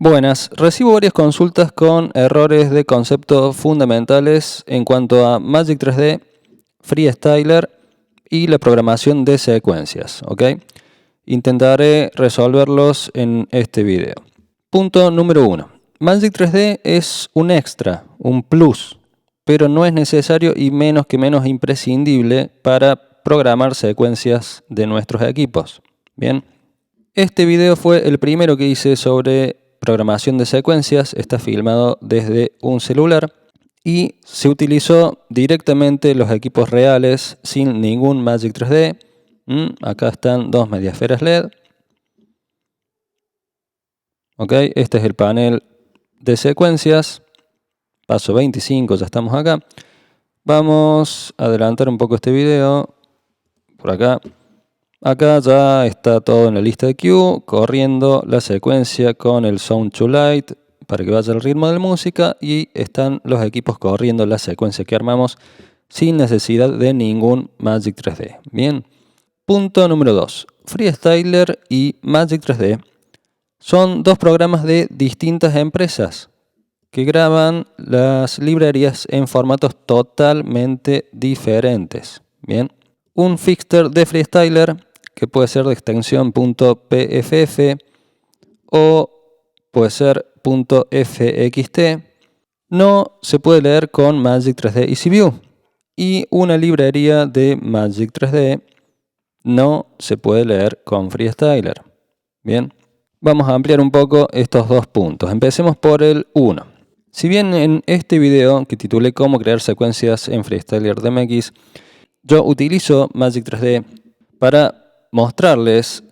Buenas, recibo varias consultas con errores de concepto fundamentales en cuanto a Magic 3D, Freestyler y la programación de secuencias, ¿ok? Intentaré resolverlos en este video. Punto número 1. Magic 3D es un extra, un plus, pero no es necesario y menos imprescindible para programar secuencias de nuestros equipos. Bien, este video fue el primero que hice sobre programación de secuencias, está filmado desde un celular y se utilizó directamente los equipos reales sin ningún Magic 3D. Acá están dos mediasferas LED. Ok, este es el panel de secuencias. Paso 25, ya estamos acá. Vamos a adelantar un poco este video. Por acá. Acá ya está todo en la lista de queue, corriendo la secuencia con el Sound to Light para que vaya al ritmo de la música, y están los equipos corriendo la secuencia que armamos sin necesidad de ningún Magic 3D. Bien. Punto número 2. Freestyler y Magic 3D son dos programas de distintas empresas que graban las librerías en formatos totalmente diferentes. Bien. Un fixture de Freestyler, que puede ser de extensión .pff o puede ser .fxt, no se puede leer con Magic 3D EasyView. Y una librería de Magic 3D no se puede leer con Freestyler. Bien, vamos a ampliar un poco estos dos puntos. Empecemos por el 1. Si bien en este video que titulé Cómo crear secuencias en Freestyler DMX, yo utilizo Magic 3D para mostrarles,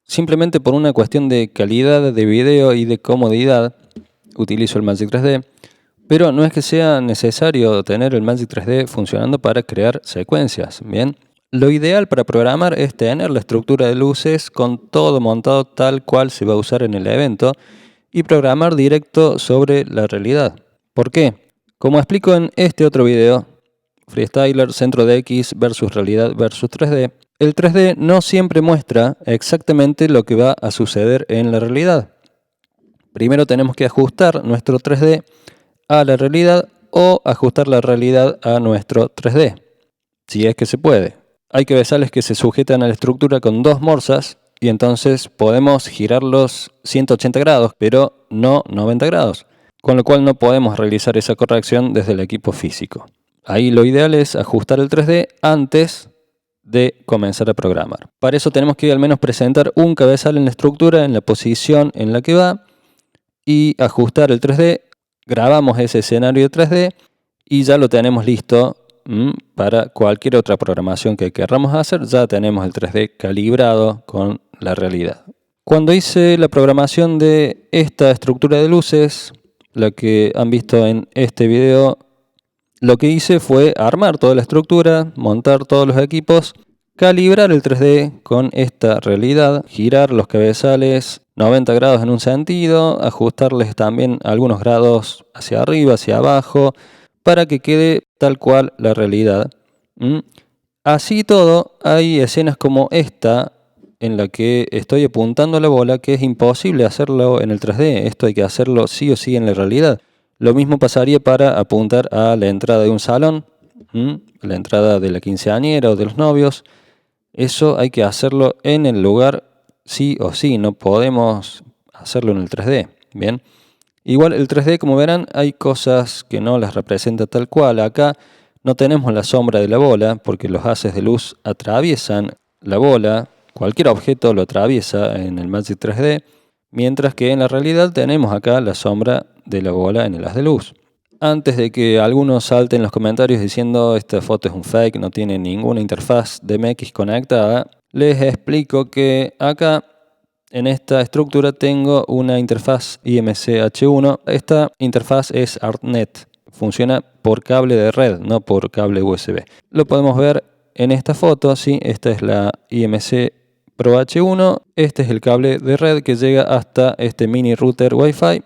simplemente por una cuestión de calidad de video y de comodidad, utilizo el Magic 3D, pero no es que sea necesario tener el Magic 3D funcionando para crear secuencias. Bien, lo ideal para programar es tener la estructura de luces con todo montado tal cual se va a usar en el evento y programar directo sobre la realidad. ¿Por qué? Como explico en este otro video, Freestyler, centro de X versus realidad versus 3D, el 3D no siempre muestra exactamente lo que va a suceder en la realidad. Primero tenemos que ajustar nuestro 3D a la realidad o ajustar la realidad a nuestro 3D, si es que se puede. Hay cabezales que se sujetan a la estructura con dos morsas y entonces podemos girarlos 180 grados, pero no 90 grados, con lo cual no podemos realizar esa corrección desde el equipo físico. Ahí lo ideal es ajustar el 3D antes de comenzar a programar. Para eso tenemos que al menos presentar un cabezal en la estructura, en la posición en la que va, y ajustar el 3D. Grabamos ese escenario de 3D y ya lo tenemos listo para cualquier otra programación que queramos hacer. Ya tenemos el 3D calibrado con la realidad. Cuando hice la programación de esta estructura de luces, la que han visto en este video, lo que hice fue armar toda la estructura, montar todos los equipos, calibrar el 3D con esta realidad, girar los cabezales 90 grados en un sentido, ajustarles también algunos grados hacia arriba, hacia abajo, para que quede tal cual la realidad. Así todo, hay escenas como esta, en la que estoy apuntando la bola, que es imposible hacerlo en el 3D. Esto hay que hacerlo sí o sí en la realidad. Lo mismo pasaría para apuntar a la entrada de un salón, la entrada de la quinceañera o de los novios. Eso hay que hacerlo en el lugar sí o sí, no podemos hacerlo en el 3D. Bien, igual el 3D, como verán, hay cosas que no las representa tal cual. Acá no tenemos la sombra de la bola porque los haces de luz atraviesan la bola. Cualquier objeto lo atraviesa en el Magic 3D, mientras que en la realidad tenemos acá la sombra de la bola en el haz de luz. Antes de que algunos salten en los comentarios diciendo esta foto es un fake, no tiene ninguna interfaz DMX conectada, les explico que acá en esta estructura tengo una interfaz IMC-H1. Esta interfaz es ArtNet, funciona por cable de red, no por cable USB. Lo podemos ver en esta foto, ¿sí? Esta es la IMC Pro H1, este es el cable de red que llega hasta este mini router Wi-Fi.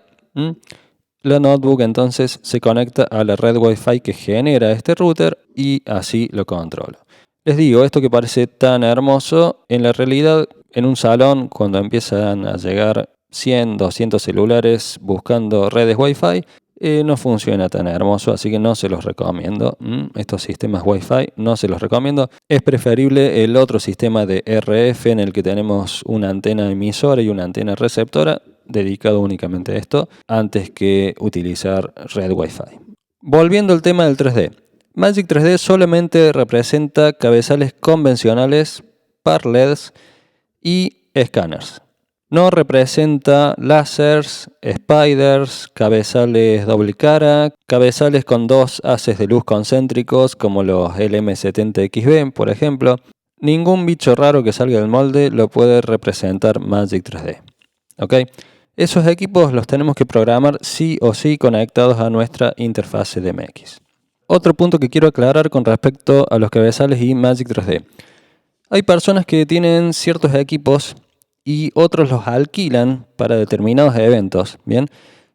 La notebook entonces se conecta a la red Wi-Fi que genera este router y así lo controlo. Les digo, esto que parece tan hermoso, en la realidad, en un salón, cuando empiezan a llegar 100, 200 celulares buscando redes Wi-Fi, no funciona tan hermoso, así que no se los recomiendo. Estos sistemas Wi-Fi no se los recomiendo. Es preferible el otro sistema de RF en el que tenemos una antena emisora y una antena receptora dedicado únicamente a esto, antes que utilizar red Wi-Fi. Volviendo al tema del 3D. Magic 3D solamente representa cabezales convencionales, par LEDs y escáneres. No representa láseres, spiders, cabezales doble cara, cabezales con dos haces de luz concéntricos como los LM70XB, por ejemplo. Ningún bicho raro que salga del molde lo puede representar Magic 3D. ¿Ok? Esos equipos los tenemos que programar sí o sí conectados a nuestra interfase de MX. Otro punto que quiero aclarar con respecto a los cabezales y Magic 3D. Hay personas que tienen ciertos equipos y otros los alquilan para determinados eventos, ¿bien?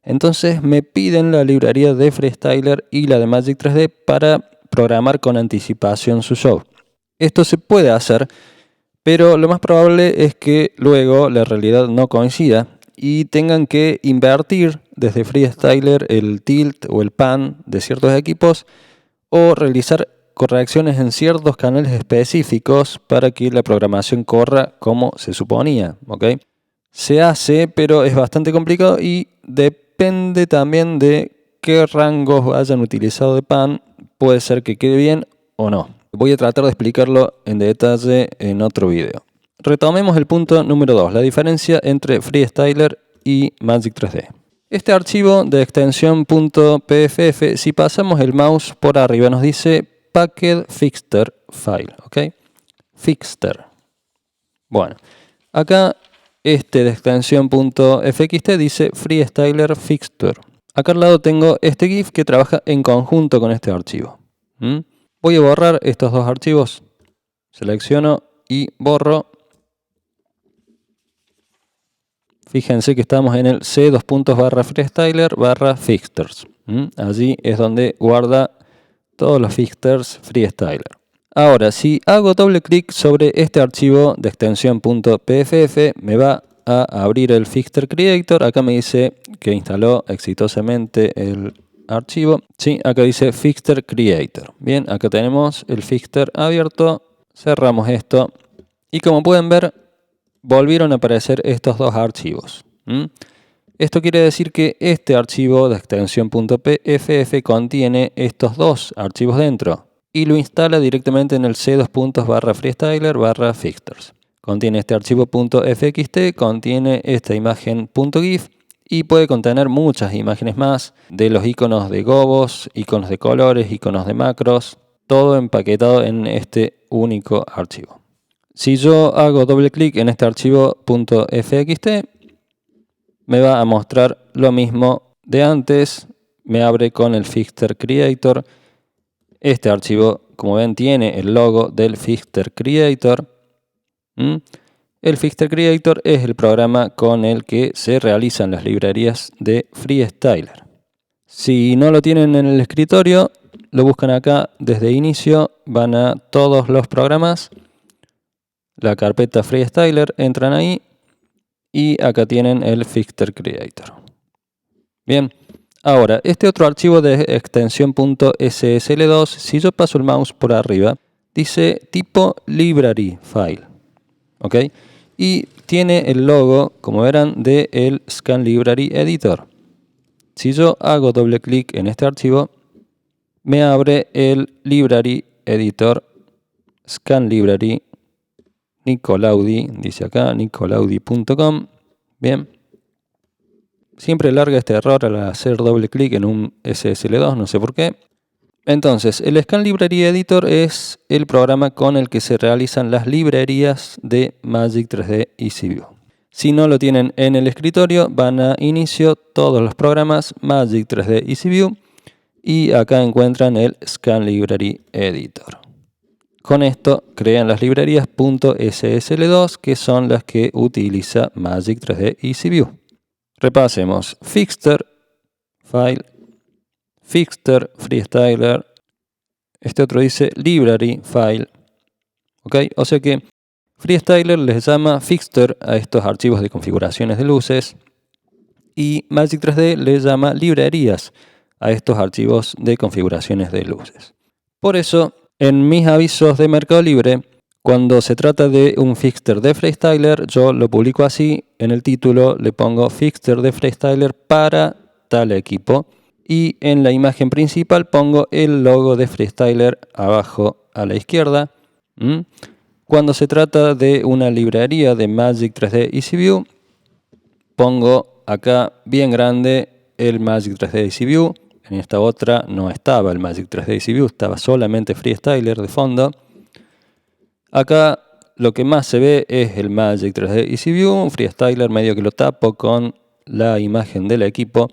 Entonces me piden la librería de Freestyler y la de Magic 3D para programar con anticipación su show. Esto se puede hacer, pero lo más probable es que luego la realidad no coincida y tengan que invertir desde Freestyler el tilt o el pan de ciertos equipos o realizar correcciones en ciertos canales específicos para que la programación corra como se suponía, ¿ok? Se hace, pero es bastante complicado y depende también de qué rangos hayan utilizado de pan, puede ser que quede bien o no. Voy a tratar de explicarlo en detalle en otro video. Retomemos el punto número 2, la diferencia entre Freestyler y Magic 3D. Este archivo de extensión .pff, si pasamos el mouse por arriba nos dice Packed Fixter File, ¿ok? Fixter. Bueno, acá este de extensión .fxt dice Freestyler Fixture. Acá al lado tengo este GIF que trabaja en conjunto con este archivo. Voy a borrar estos dos archivos. Selecciono y borro. Fíjense que estamos en el c:/freestyler/fixtures. Allí es donde guarda todos los fixtures Freestyler. Ahora, si hago doble clic sobre este archivo de extensión .pff, me va a abrir el Fixter Creator. Acá me dice que instaló exitosamente el archivo. Sí, acá dice Fixter Creator. Bien, acá tenemos el Fixter abierto. Cerramos esto. Y como pueden ver, volvieron a aparecer estos dos archivos. Esto quiere decir que este archivo de extensión .pff contiene estos dos archivos dentro y lo instala directamente en el c:/freestyler/fixtures. Contiene este archivo .fxt, contiene esta imagen .gif y puede contener muchas imágenes más de los iconos de gobos, iconos de colores, iconos de macros, todo empaquetado en este único archivo. Si yo hago doble clic en este archivo .fxt, me va a mostrar lo mismo de antes. Me abre con el Fixter Creator. Este archivo, como ven, tiene el logo del Fixter Creator. El Fixter Creator es el programa con el que se realizan las librerías de Freestyler. Si no lo tienen en el escritorio, lo buscan acá desde inicio, van a todos los programas, la carpeta Freestyler, entran ahí y acá tienen el Fixter Creator. Bien, ahora este otro archivo de extensión .ssl2, si yo paso el mouse por arriba, dice tipo library file, ¿ok? Y tiene el logo, como verán, de el Scan Library Editor. Si yo hago doble clic en este archivo, me abre el Library Editor Scan Library Nicolaudi, dice acá, nicolaudi.com. Bien. Siempre larga este error al hacer doble clic en un SSL2, no sé por qué. Entonces, el Scan Library Editor es el programa con el que se realizan las librerías de Magic 3D EasyView. Si no lo tienen en el escritorio, van a inicio, todos los programas, Magic 3D EasyView, y acá encuentran el Scan Library Editor. Con esto crean las librerías .ssl2, que son las que utiliza Magic 3D EasyView. Repasemos: Fixter, File, Fixter, Freestyler. Este otro dice Library, File. ¿Ok? O sea que Freestyler les llama Fixter a estos archivos de configuraciones de luces. y Magic 3D le llama librerías a estos archivos de configuraciones de luces. Por eso, en mis avisos de Mercado Libre, cuando se trata de un fixture de Freestyler, yo lo publico así, en el título le pongo fixture de Freestyler para tal equipo y en la imagen principal pongo el logo de Freestyler abajo a la izquierda. Cuando se trata de una librería de Magic 3D EasyView, pongo acá bien grande el Magic 3D EasyView. En esta otra no estaba el Magic 3D EasyView, estaba solamente Freestyler de fondo. Acá lo que más se ve es el Magic 3D EasyView, Freestyler medio que lo tapo con la imagen del equipo.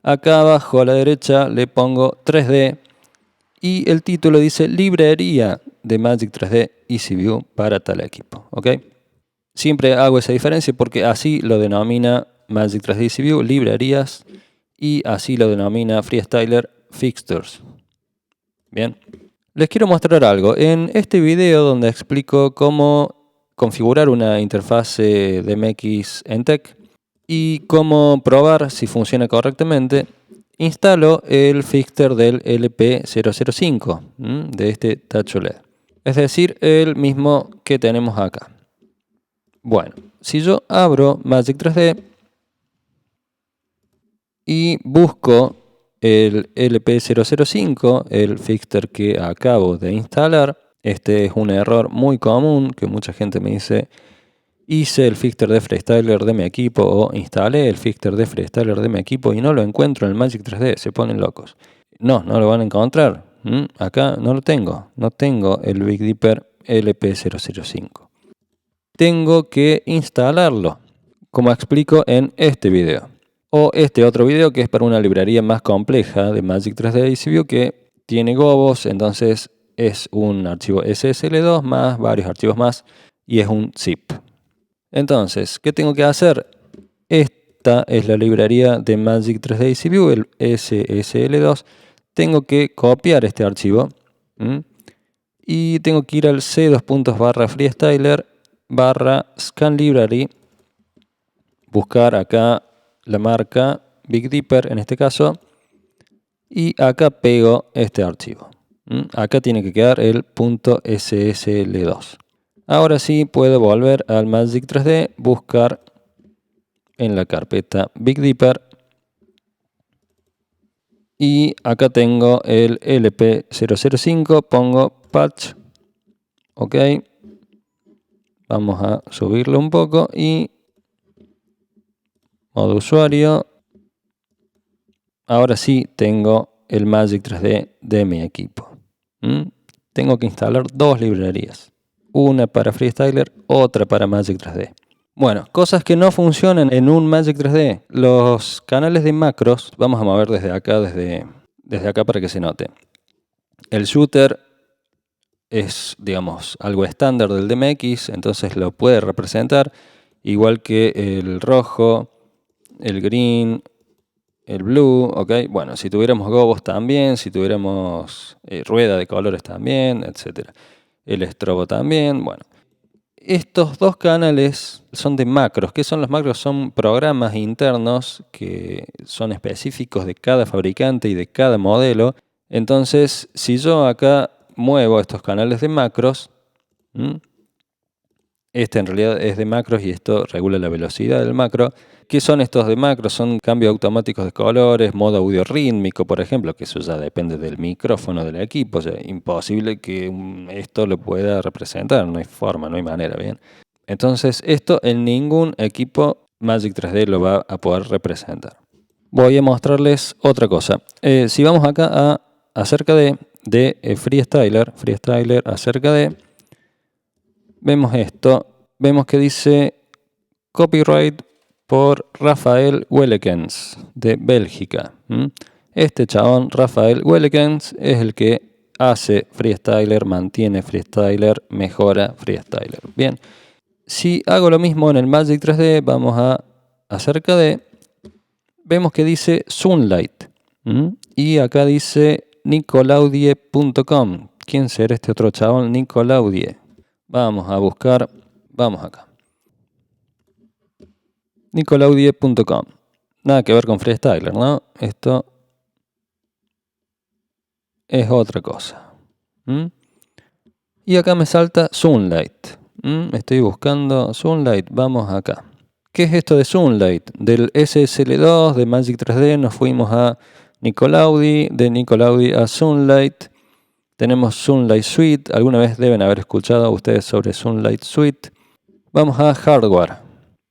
Acá abajo a la derecha le pongo 3D y el título dice librería de Magic 3D EasyView para tal equipo. ¿Ok? Siempre hago esa diferencia porque así lo denomina Magic 3D EasyView, librerías, y así lo denomina Freestyler, fixtures. Bien. Les quiero mostrar algo. En este video donde explico cómo configurar una interfase DMX en TEC y cómo probar si funciona correctamente, instalo el fixture del LP005 de este Touch OLED. Es decir, el mismo que tenemos acá. Bueno, si yo abro Magic 3D y busco el LP005, el fixture que acabo de instalar, este es un error muy común que mucha gente me dice: hice el fixture de Freestyler de mi equipo o instalé el fixture de Freestyler de mi equipo y no lo encuentro en el Magic 3D, se ponen locos. No lo van a encontrar. Acá no lo tengo, no tengo el Big Dipper LP005. Tengo que instalarlo, como explico en este video. O este otro video que es para una librería más compleja de Magic 3D EasyView que tiene gobos, entonces es un archivo SSL2 más varios archivos más y es un zip. Entonces, ¿qué tengo que hacer? Esta es la librería de Magic 3D EasyView, el SSL2. Tengo que copiar este archivo y tengo que ir al c:/freestyler/scanlibrary, buscar acá la marca Big Dipper en este caso, y acá pego este archivo. Acá tiene que quedar el .ssl2. Ahora sí puedo volver al Magic 3D, buscar en la carpeta Big Dipper y acá tengo el LP005, pongo patch, ok, vamos a subirlo un poco y modo usuario. Ahora sí tengo el Magic 3D de mi equipo. Tengo que instalar dos librerías. Una para Freestyler, otra para Magic 3D. Bueno, cosas que no funcionan en un Magic 3D. Los canales de macros, vamos a mover desde acá, desde acá para que se note. El shooter es, digamos, algo estándar del DMX, entonces lo puede representar, igual que el rojo, el green, el blue, ok. Bueno, si tuviéramos gobos también, si tuviéramos rueda de colores también, etc. El estrobo también, bueno. Estos dos canales son de macros. ¿Qué son los macros? Son programas internos que son específicos de cada fabricante y de cada modelo. Entonces, si yo acá muevo estos canales de macros, este en realidad es de macros y esto regula la velocidad del macro. ¿Qué son estos de macros? Son cambios automáticos de colores, modo audio rítmico, por ejemplo, que eso ya depende del micrófono del equipo. O sea, imposible que esto lo pueda representar, no hay forma, no hay manera, ¿bien? Entonces, esto en ningún equipo Magic 3D lo va a poder representar. Voy a mostrarles otra cosa. Si vamos acá a acerca de Freestyler acerca de, vemos esto, vemos que dice copyright por Rafael Wellekens de Bélgica. Este chabón, Rafael Wellekens, es el que hace Freestyler, mantiene Freestyler, mejora Freestyler. Bien, si hago lo mismo en el Magic 3D, vamos a acerca de, vemos que dice Sunlight. Y acá dice nicolaudie.com. ¿Quién será este otro chabón? Nicolaudie. Vamos a buscar, vamos acá. nicolaudie.com. Nada que ver con Freestyler, ¿no? Esto es otra cosa. Y acá me salta Sunlight. Estoy buscando Sunlight. Vamos acá. ¿Qué es esto de Sunlight? Del SSL2 de Magic 3D nos fuimos a Nicolaudi. De Nicolaudi a Sunlight. Tenemos Sunlight Suite. Alguna vez deben haber escuchado ustedes sobre Sunlight Suite. Vamos a Hardware.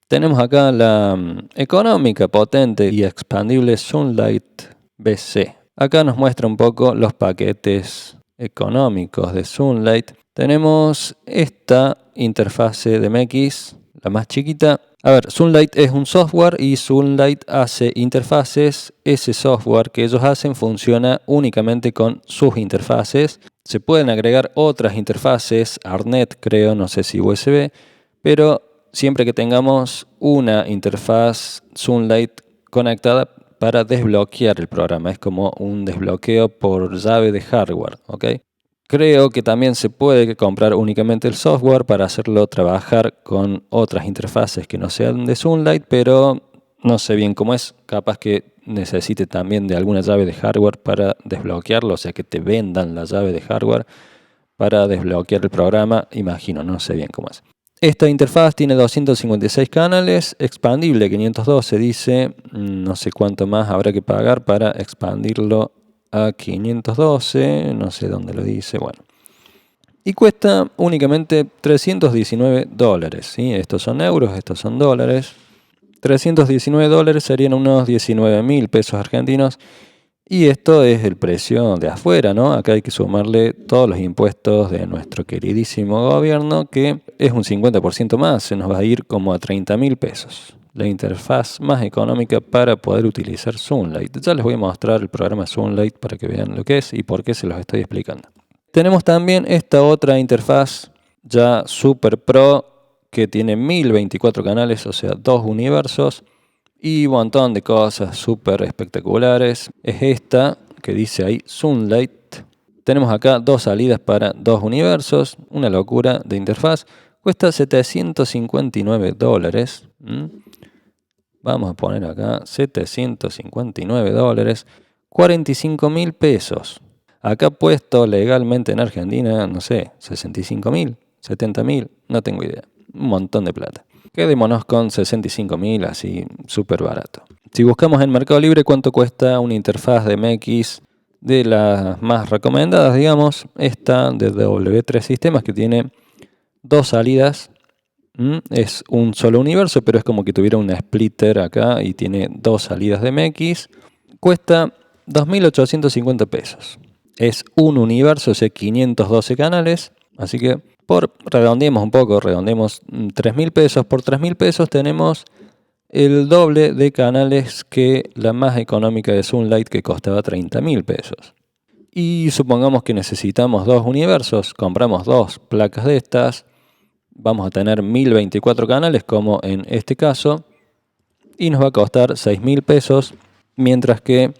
Tenemos acá la económica, potente y expandible Sunlight BC. Acá nos muestra un poco los paquetes económicos de Sunlight. Tenemos esta interfase de MX, la más chiquita. A ver, Sunlight es un software y Sunlight hace interfaces. Ese software que ellos hacen funciona únicamente con sus interfaces. Se pueden agregar otras interfaces, ARNet creo, no sé si USB, pero siempre que tengamos una interfaz Sunlight conectada para desbloquear el programa. Es como un desbloqueo por llave de hardware, ¿ok? Creo que también se puede comprar únicamente el software para hacerlo trabajar con otras interfaces que no sean de Sunlight, pero no sé bien cómo es. Capaz que necesite también de alguna llave de hardware para desbloquearlo, o sea que te vendan la llave de hardware para desbloquear el programa. Imagino, no sé bien cómo es. Esta interfaz tiene 256 canales, expandible 512 dice, no sé cuánto más habrá que pagar para expandirlo a 512, no sé dónde lo dice, bueno. Y cuesta únicamente $319, ¿sí? Estos son euros, estos son dólares. $319 serían unos 19.000 pesos argentinos. Y esto es el precio de afuera, ¿no? Acá hay que sumarle todos los impuestos de nuestro queridísimo gobierno, que es un 50% más, se nos va a ir como a 30.000 pesos. La interfaz más económica para poder utilizar Sunlight. Ya les voy a mostrar el programa Sunlight para que vean lo que es y por qué se los estoy explicando. Tenemos también esta otra interfaz ya super pro que tiene 1024 canales, o sea, 2 universos. Y un montón de cosas súper espectaculares. Es esta que dice ahí Sunlight. Tenemos acá 2 salidas para 2 universos. Una locura de interfaz. Cuesta $759. Vamos a poner acá $759. 45.000 pesos. Acá puesto legalmente en Argentina, no sé, 65.000, 70.000, no tengo idea. Un montón de plata. Quedémonos con 65.000, así súper barato. Si buscamos en Mercado Libre cuánto cuesta una interfaz de MX de las más recomendadas, digamos, esta de W3 Sistemas que tiene 2 salidas. Es un solo universo, pero es como que tuviera una splitter acá y tiene 2 salidas de MX. Cuesta 2.850 pesos. Es un universo, o sea, 512 canales, así que redondeemos un poco, redondeemos 3.000 pesos. Por 3.000 pesos tenemos el doble de canales que la más económica de Sunlight, que costaba 30.000 pesos. Y supongamos que necesitamos 2 universos, compramos 2 placas de estas, vamos a tener 1024 canales como en este caso, y nos va a costar 6.000 pesos, mientras que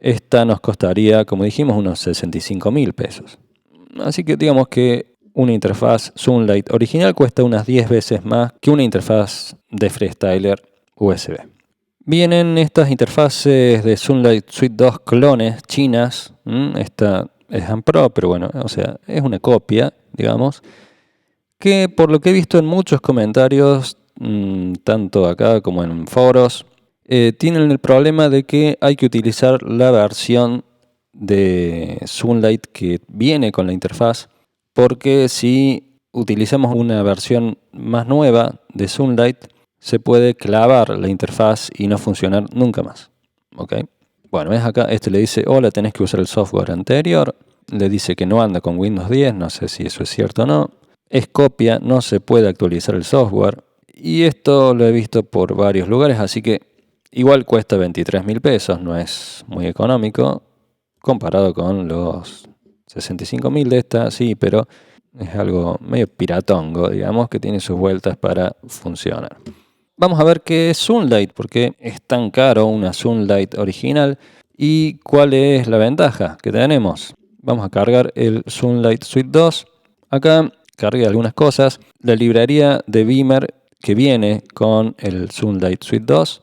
esta nos costaría, como dijimos, unos 65.000 pesos. Así que digamos que una interfaz Sunlight original cuesta unas 10 veces más que una interfaz de Freestyler USB. Vienen estas interfaces de Sunlight Suite 2 clones chinas. Esta es Ampro, pero bueno, o sea, es una copia, digamos, que por lo que he visto en muchos comentarios, tanto acá como en foros, tienen el problema de que hay que utilizar la versión de Sunlight que viene con la interfaz, porque si utilizamos una versión más nueva de Sunlight, se puede clavar la interfaz y no funcionar nunca más. ¿Ok? Bueno, ves acá, este le dice, hola, tenés que usar el software anterior. Le dice que no anda con Windows 10, no sé si eso es cierto o no. Es copia, no se puede actualizar el software. Y esto lo he visto por varios lugares, así que igual cuesta 23.000 pesos, no es muy económico comparado con los 65.000 de esta, sí, pero es algo medio piratongo, digamos, que tiene sus vueltas para funcionar. Vamos a ver qué es Sunlight, por qué es tan caro una Sunlight original y cuál es la ventaja que tenemos. Vamos a cargar el Sunlight Suite 2. Acá cargué algunas cosas. La librería de Beamer que viene con el Sunlight Suite 2.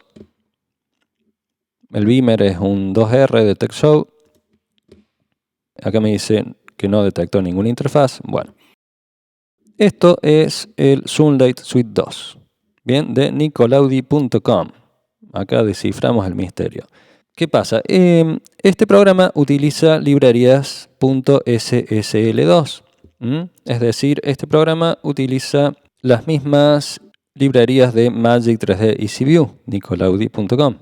El Beamer es un 2R de TechShow. Acá me dice que no detectó ninguna interfaz. Bueno, esto es el Zoomlight Suite 2. Bien, de nicolaudi.com. Acá desciframos el misterio. ¿Qué pasa? Este programa utiliza librerías .ssl2. Es decir, este programa utiliza las mismas librerías de Magic 3D EasyView, nicolaudi.com.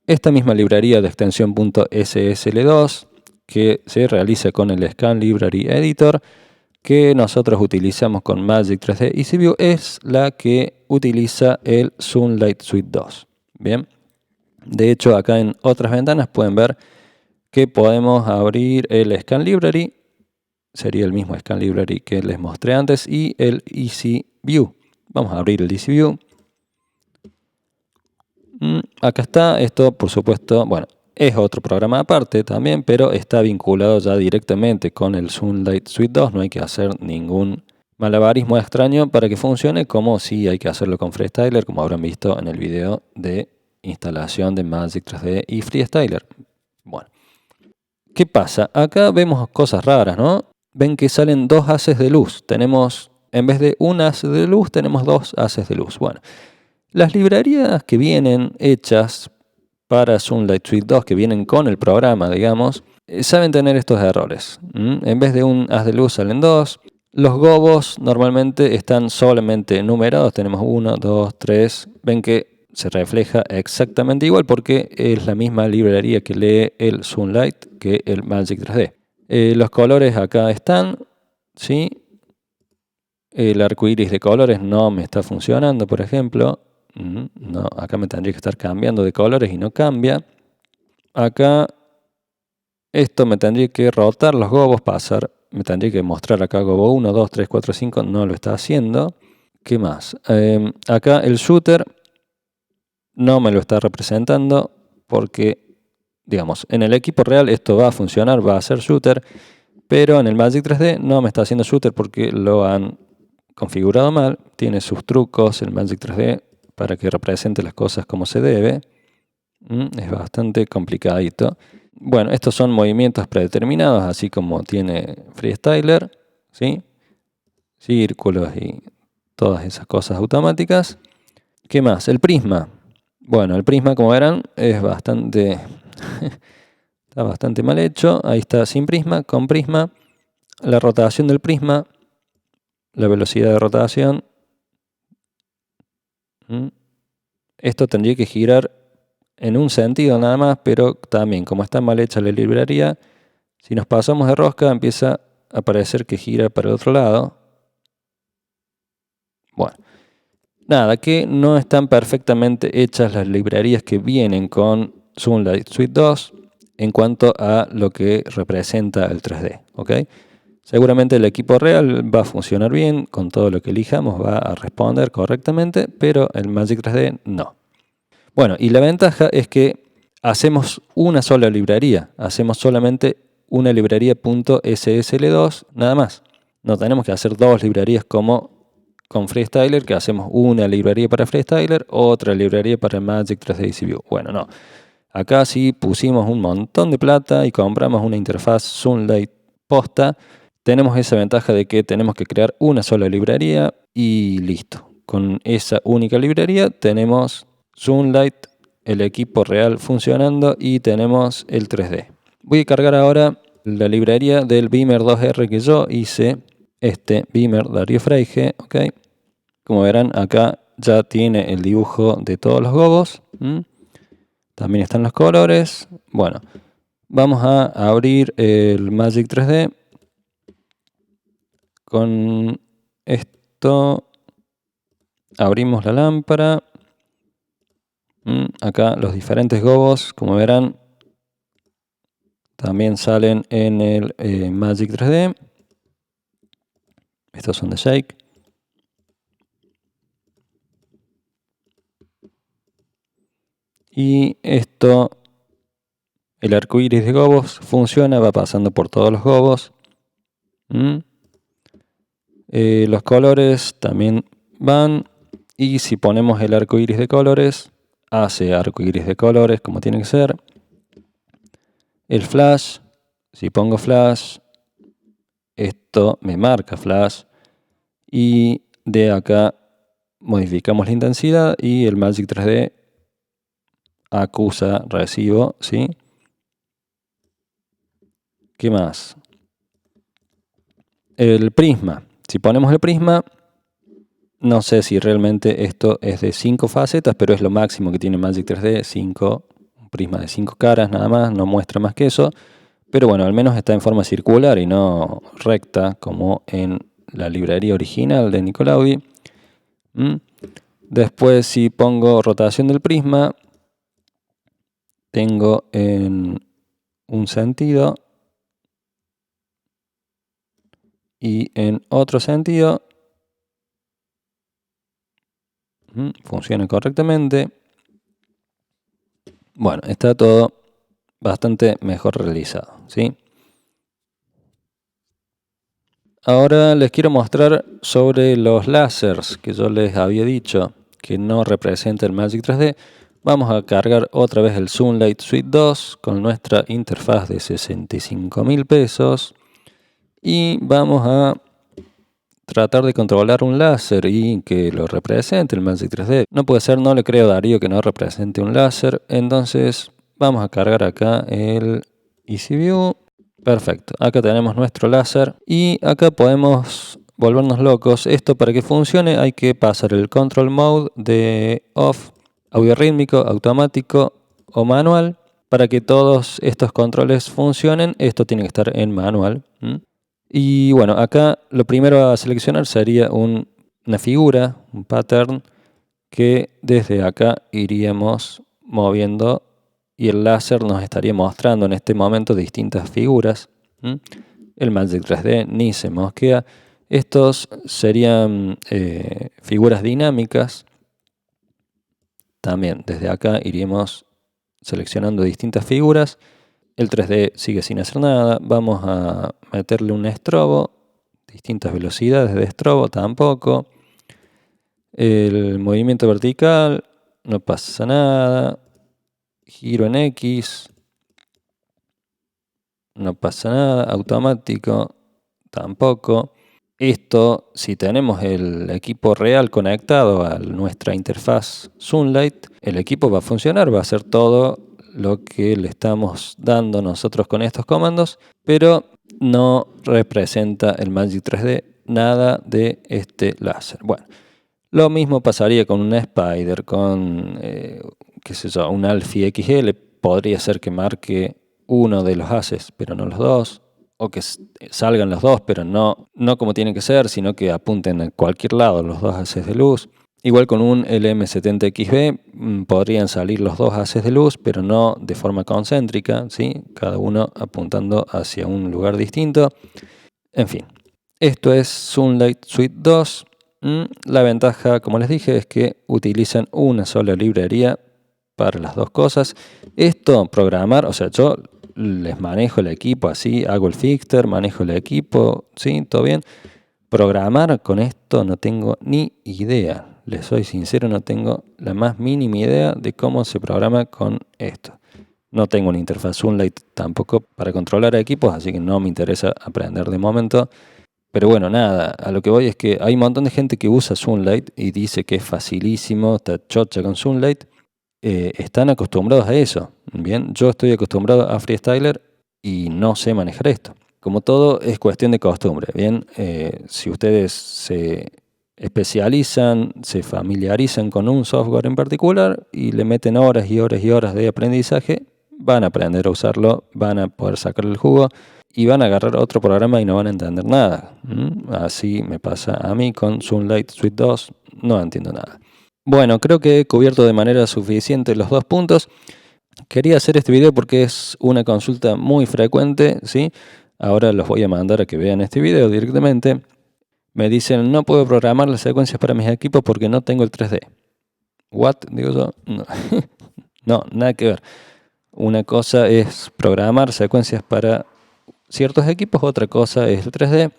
Esta misma librería de extensión .ssl2 que se realiza con el Scan Library Editor que nosotros utilizamos con Magic 3D EasyView es la que utiliza el Zoomlight Suite 2. Bien. De hecho, acá en otras ventanas pueden ver que podemos abrir el Scan Library. Sería el mismo Scan Library que les mostré antes. Y el EasyView. Vamos a abrir el EasyView. Acá está. Esto, por supuesto, bueno, es otro programa aparte también, pero está vinculado ya directamente con el Zoomlight Suite 2. No hay que hacer ningún malabarismo extraño para que funcione, como si hay que hacerlo con Freestyler, como habrán visto en el video de instalación de Magic 3D y Freestyler. Bueno, ¿qué pasa? Acá vemos cosas raras, ¿no? Ven que salen dos haces de luz. Tenemos, en vez de un haz de luz, tenemos dos haces de luz. Bueno, las librerías que vienen hechas para Zoomlight Suite 2, que vienen con el programa, digamos, saben tener estos errores. En vez de un haz de luz salen dos. Los gobos normalmente están solamente numerados. Tenemos 1, 2, 3. Ven que se refleja exactamente igual porque es la misma librería que lee el Zoomlight que el Magic 3D. Los colores acá están, ¿sí? El arco iris de colores no me está funcionando, por ejemplo. No, acá me tendría que estar cambiando de colores y no cambia. Acá esto me tendría que rotar los gobos, pasar, me tendría que mostrar acá gobo 1, 2, 3, 4, 5, no lo está haciendo. ¿Qué más? Acá el shooter no me lo está representando porque, digamos, en el equipo real esto va a funcionar, va a ser shooter, pero en el Magic 3D no me está haciendo shooter porque lo han configurado mal. Tiene sus trucos el Magic 3D para que represente las cosas como se debe. Es bastante complicadito. Bueno, estos son movimientos predeterminados, así como tiene Freestyler, ¿sí? Círculos y todas esas cosas automáticas. ¿Qué más? El prisma. Bueno, el prisma, como verán, es bastante está bastante mal hecho. Ahí está sin prisma, con prisma. La rotación del prisma, la velocidad de rotación. Esto tendría que girar en un sentido nada más, pero también, como está mal hecha la librería, si nos pasamos de rosca empieza a parecer que gira para el otro lado. Bueno. Nada, que no están perfectamente hechas las librerías que vienen con Zoomlight Suite 2 en cuanto a lo que representa el 3D. ¿Ok? Seguramente el equipo real va a funcionar bien, con todo lo que elijamos va a responder correctamente, pero el Magic 3D no. Bueno, y la ventaja es que hacemos una sola librería, hacemos solamente una librería .ssl2, nada más. No tenemos que hacer dos librerías como con Freestyler, que hacemos una librería para Freestyler, otra librería para Magic 3D EasyView. Bueno, no. Acá sí pusimos un montón de plata y compramos una interfaz Zoomlight posta. Tenemos esa ventaja de que tenemos que crear una sola librería y listo. Con esa única librería tenemos Zoomlight, el equipo real funcionando y tenemos el 3D. Voy a cargar ahora la librería del Beamer 2R que yo hice. Este Beamer Darío Freige, ¿ok? Como verán, acá ya tiene el dibujo de todos los gobos. También están los colores. Bueno, vamos a abrir el Magic 3D. Con esto abrimos la lámpara. Acá los diferentes gobos, como verán, también salen en el Magic 3D. Estos son de Shake. Y esto, el arco iris de gobos funciona, va pasando por todos los gobos. Los colores también van. Y si ponemos el arco iris de colores, hace arco iris de colores como tiene que ser. El flash, si pongo flash, esto me marca flash. Y de acá modificamos la intensidad y el Magic 3D acusa recibo, ¿sí? ¿Qué más? El prisma. Si ponemos el prisma, no sé si realmente esto es de 5 facetas, pero es lo máximo que tiene Magic 3D, 5, un prisma de 5 caras nada más, no muestra más que eso. Pero bueno, al menos está en forma circular y no recta como en la librería original de Nicolaudi. Después, si pongo rotación del prisma, tengo en un sentido y en otro sentido. Funciona correctamente. Bueno, está todo bastante mejor realizado, ¿sí? Ahora les quiero mostrar sobre los láseres que yo les había dicho que no representa el Magic 3D. Vamos a cargar otra vez el Sunlight Suite 2 con nuestra interfaz de 65.000 pesos y vamos a tratar de controlar un láser y que lo represente el Magic 3D. No puede ser, no le creo a Darío que no represente un láser. Entonces vamos a cargar acá el EasyView. Perfecto, acá tenemos nuestro láser y acá podemos volvernos locos. Esto para que funcione hay que pasar el control mode de off, audio rítmico, automático o manual. Para que todos estos controles funcionen, esto tiene que estar en manual. Y bueno, acá lo primero a seleccionar sería una figura, un pattern, que desde acá iríamos moviendo y el láser nos estaría mostrando en este momento distintas figuras. El Magic 3D ni se mosquea. Estos serían figuras dinámicas. También desde acá iríamos seleccionando distintas figuras. El 3D sigue sin hacer nada. Vamos a meterle un estrobo. Distintas velocidades de estrobo tampoco. El movimiento vertical, no pasa nada. Giro en X, no pasa nada. Automático, tampoco. Esto, si tenemos el equipo real conectado a nuestra interfaz Sunlight, el equipo va a funcionar, va a hacer todo lo que le estamos dando nosotros con estos comandos, pero no representa el Magic 3D nada de este láser. Bueno, lo mismo pasaría con una Spider, con qué sé yo, un Alfie XL. Podría ser que marque uno de los haces, pero no los dos, o que salgan los dos, pero no como tienen que ser, sino que apunten a cualquier lado los dos haces de luz. Igual con un LM70XB podrían salir los dos haces de luz, pero no de forma concéntrica, ¿sí? Cada uno apuntando hacia un lugar distinto. En fin, esto es Sunlight Suite 2. La ventaja, como les dije, es que utilizan una sola librería para las dos cosas. Esto, programar, o sea, yo les manejo el equipo así, hago el fixter, manejo el equipo, ¿sí? Todo bien. Programar con esto no tengo ni idea. Les soy sincero, no tengo la más mínima idea de cómo se programa con esto. No tengo una interfaz Sunlight tampoco para controlar equipos, así que no me interesa aprender de momento. Pero bueno, nada, a lo que voy es que hay un montón de gente que usa Sunlight y dice que es facilísimo, está chocha con Sunlight. Están acostumbrados a eso. Bien, yo estoy acostumbrado a Freestyler y no sé manejar esto. Como todo, es cuestión de costumbre. Bien, si ustedes se especializan, se familiarizan con un software en particular y le meten horas y horas y horas de aprendizaje, van a aprender a usarlo, van a poder sacarle el jugo y van a agarrar otro programa y no van a entender nada. Así me pasa a mí con Sunlight Suite 2, no entiendo nada. Bueno, creo que he cubierto de manera suficiente los dos puntos. Quería hacer este video porque es una consulta muy frecuente, ¿sí? Ahora los voy a mandar a que vean este video directamente. Me dicen, no puedo programar las secuencias para mis equipos porque no tengo el 3D. ¿What? Digo yo, no. No, nada que ver. Una cosa es programar secuencias para ciertos equipos, otra cosa es el 3D.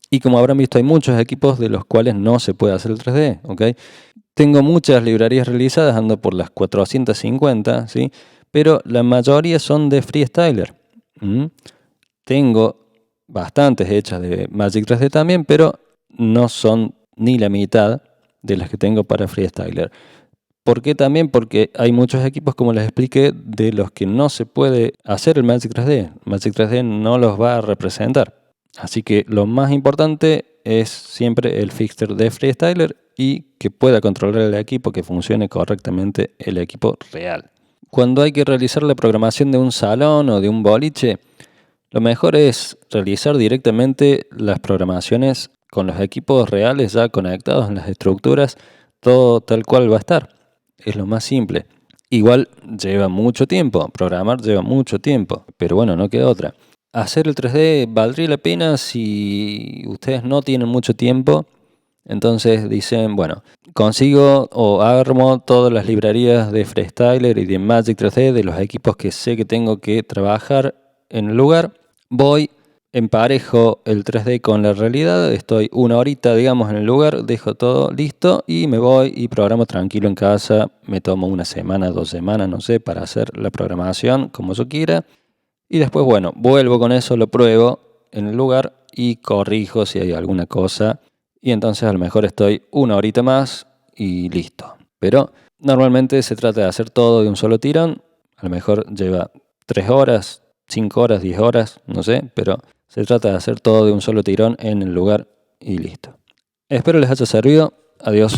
Y como habrán visto, hay muchos equipos de los cuales no se puede hacer el 3D, ¿ok? Tengo muchas librerías realizadas, ando por las 450, ¿sí? pero la mayoría son de Freestyler. Tengo bastantes hechas de Magic 3D también, pero no son ni la mitad de las que tengo para Freestyler. ¿Por qué también? Porque hay muchos equipos, como les expliqué, de los que no se puede hacer el Magic 3D. Magic 3D no los va a representar. Así que lo más importante es siempre el fixture de Freestyler y que pueda controlar el equipo, que funcione correctamente el equipo real. Cuando hay que realizar la programación de un salón o de un boliche, lo mejor es realizar directamente las programaciones con los equipos reales ya conectados en las estructuras, todo tal cual va a estar. Es lo más simple. Igual lleva mucho tiempo, programar lleva mucho tiempo, pero bueno, no queda otra. Hacer el 3D valdría la pena si ustedes no tienen mucho tiempo. Entonces dicen, bueno, consigo o armo todas las librerías de Freestyler y de Magic 3D de los equipos que sé que tengo que trabajar en el lugar. Voy, emparejo el 3D con la realidad, estoy una horita, digamos, en el lugar, dejo todo listo y me voy y programo tranquilo en casa. Me tomo una semana, 2 semanas, no sé, para hacer la programación como yo quiera. Y después, bueno, vuelvo con eso, lo pruebo en el lugar y corrijo si hay alguna cosa. Y entonces a lo mejor estoy una horita más y listo. Pero normalmente se trata de hacer todo de un solo tirón. A lo mejor lleva 3 horas, 5 horas, 10 horas, no sé. Pero se trata de hacer todo de un solo tirón en el lugar y listo. Espero les haya servido. Adiós.